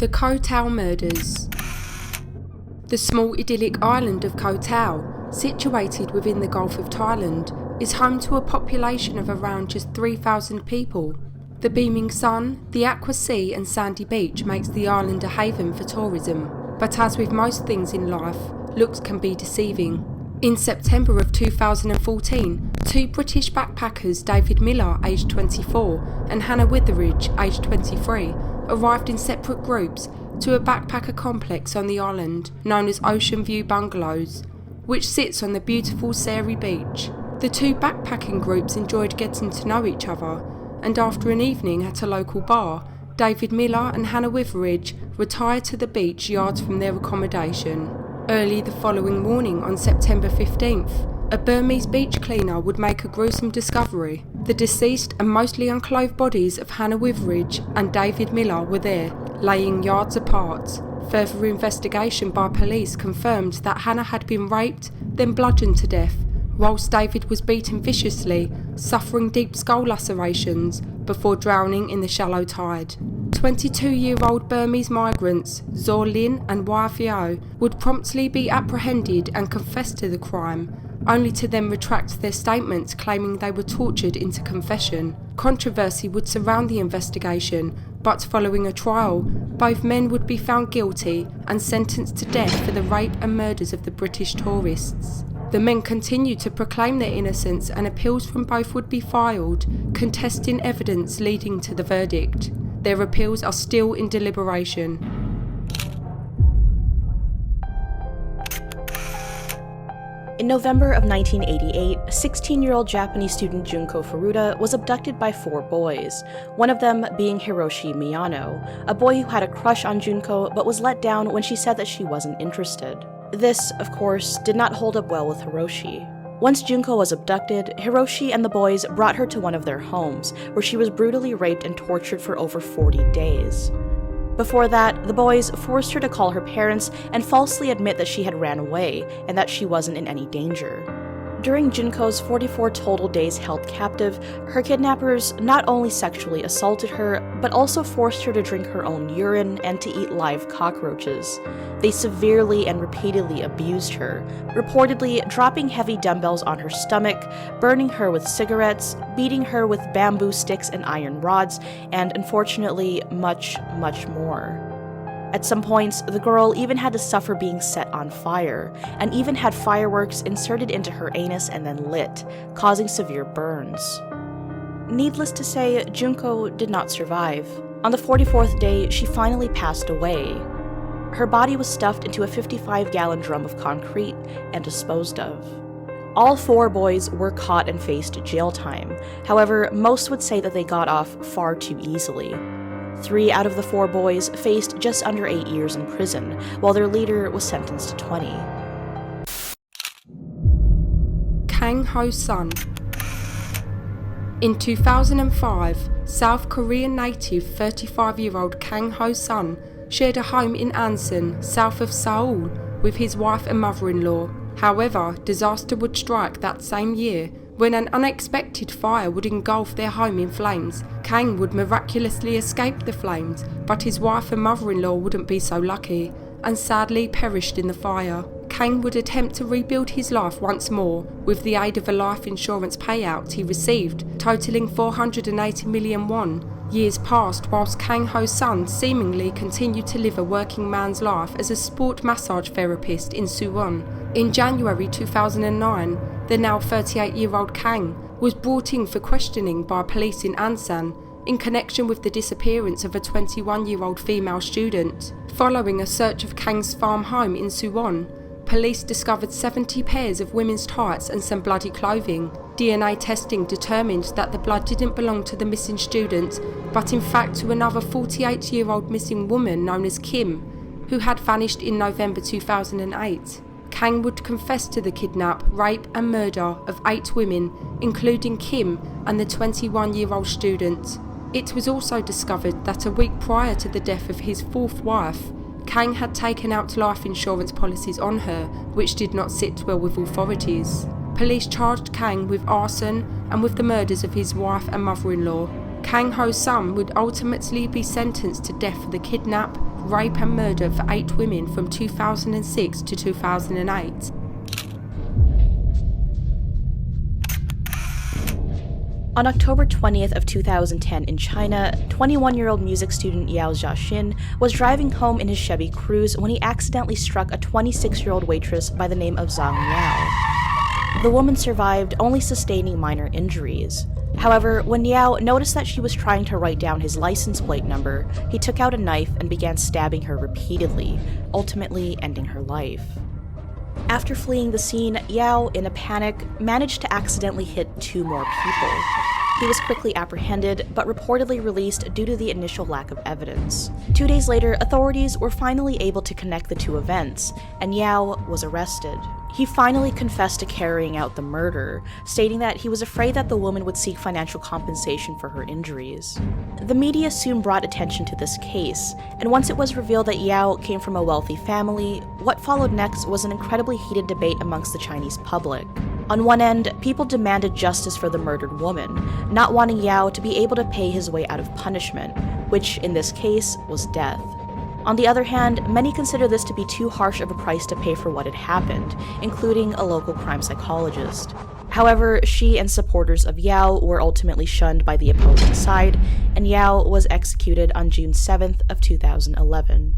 The Koh Tao Murders. The small idyllic island of Koh Tao, situated within the Gulf of Thailand, is home to a population of around just 3,000 people. The beaming sun, the aqua sea and sandy beach makes the island a haven for tourism, but as with most things in life, looks can be deceiving. In September of 2014, two British backpackers, David Miller, aged 24, and Hannah Witheridge, aged 23, arrived in separate groups to a backpacker complex on the island known as Ocean View Bungalows, which sits on the beautiful Sari beach. The two backpacking groups enjoyed getting to know each other, and after an evening at a local bar, David Miller and Hannah Witheridge retired to the beach yards from their accommodation. Early the following morning on September 15th, a Burmese beach cleaner would make a gruesome discovery. The deceased and mostly unclothed bodies of Hannah Witheridge and David Miller were there, laying yards apart. Further investigation by police confirmed that Hannah had been raped, then bludgeoned to death, whilst David was beaten viciously, suffering deep skull lacerations before drowning in the shallow tide. 22-year-old Burmese migrants Zor Lin and Wai Phio would promptly be apprehended and confess to the crime, only to then retract their statements claiming they were tortured into confession. Controversy would surround the investigation, but following a trial, both men would be found guilty and sentenced to death for the rape and murders of the British tourists. The men continued to proclaim their innocence and appeals from both would be filed, contesting evidence leading to the verdict. Their appeals are still in deliberation. In November of 1988, 16-year-old Japanese student Junko Furuta was abducted by 4 boys, one of them being Hiroshi Miyano, a boy who had a crush on Junko but was let down when she said that she wasn't interested. This, of course, did not hold up well with Hiroshi. Once Junko was abducted, Hiroshi and the boys brought her to one of their homes, where she was brutally raped and tortured for over 40 days. Before that, the boys forced her to call her parents and falsely admit that she had ran away and that she wasn't in any danger. During JUNKO'S 44 total days held captive, her kidnappers not only sexually assaulted her, but also forced her to drink her own urine and to eat live cockroaches. They severely and repeatedly abused her, reportedly dropping heavy dumbbells on her stomach, burning her with cigarettes, beating her with bamboo sticks and iron rods, and unfortunately, much, much more. At some points, the girl even had to suffer being set on fire, and even had fireworks inserted into her anus and then lit, causing severe burns. Needless to say, Junko did not survive. On the 44th day, she finally passed away. Her body was stuffed into a 55-gallon drum of concrete and disposed of. All 4 boys were caught and faced jail time. However, most would say that they got off far too easily. 3 out of the 4 boys faced just under 8 years in prison, while their leader was sentenced to 20. Kang Ho-sun. In 2005, South Korean native 35-year-old Kang Ho-sun shared a home in Ansan, south of Seoul, with his wife and mother-in-law. However, disaster would strike that same year when an unexpected fire would engulf their home in flames. Kang would miraculously escape the flames, but his wife and mother-in-law wouldn't be so lucky, and sadly perished in the fire. Kang would attempt to rebuild his life once more with the aid of a life insurance payout he received, totaling 480 million won. Years passed whilst Kang Ho-sun seemingly continued to live a working man's life as a sport massage therapist in Suwon. In January 2009, the now 38-year-old Kang was brought in for questioning by police in Ansan in connection with the disappearance of a 21-year-old female student. Following a search of Kang's farm home in Suwon, police discovered 70 pairs of women's tights and some bloody clothing. DNA testing determined that the blood didn't belong to the missing student, but in fact to another 48-year-old missing woman known as Kim, who had vanished in November 2008. Kang would confess to the kidnap, rape and murder of 8 women, including Kim and the 21-year-old student. It was also discovered that a week prior to the death of his 4th wife, Kang had taken out life insurance policies on her, which did not sit well with authorities. Police charged Kang with arson and with the murders of his wife and mother-in-law. Kang Ho-sun would ultimately be sentenced to death for the kidnap, rape and murder for 8 women from 2006 to 2008. On October 20th of 2010 in China, 21-year-old music student Yao Xiaoxin was driving home in his Chevy Cruze when he accidentally struck a 26-year-old waitress by the name of Zhang Yao. The woman survived, only sustaining minor injuries. However, when Yao noticed that she was trying to write down his license plate number, he took out a knife and began stabbing her repeatedly, ultimately ending her life. After fleeing the scene, Yao, in a panic, managed to accidentally hit 2 more people. He was quickly apprehended, but reportedly released due to the initial lack of evidence. 2 days later, authorities were finally able to connect the 2 events, and Yao was arrested. He finally confessed to carrying out the murder, stating that he was afraid that the woman would seek financial compensation for her injuries. The media soon brought attention to this case, and once it was revealed that Yao came from a wealthy family, what followed next was an incredibly heated debate amongst the Chinese public. On one end, people demanded justice for the murdered woman, not wanting Yao to be able to pay his way out of punishment, which in this case was death. On the other hand, many consider this to be too harsh of a price to pay for what had happened, including a local crime psychologist. However, she and supporters of Yao were ultimately shunned by the opposing side, and Yao was executed on June 7th of 2011.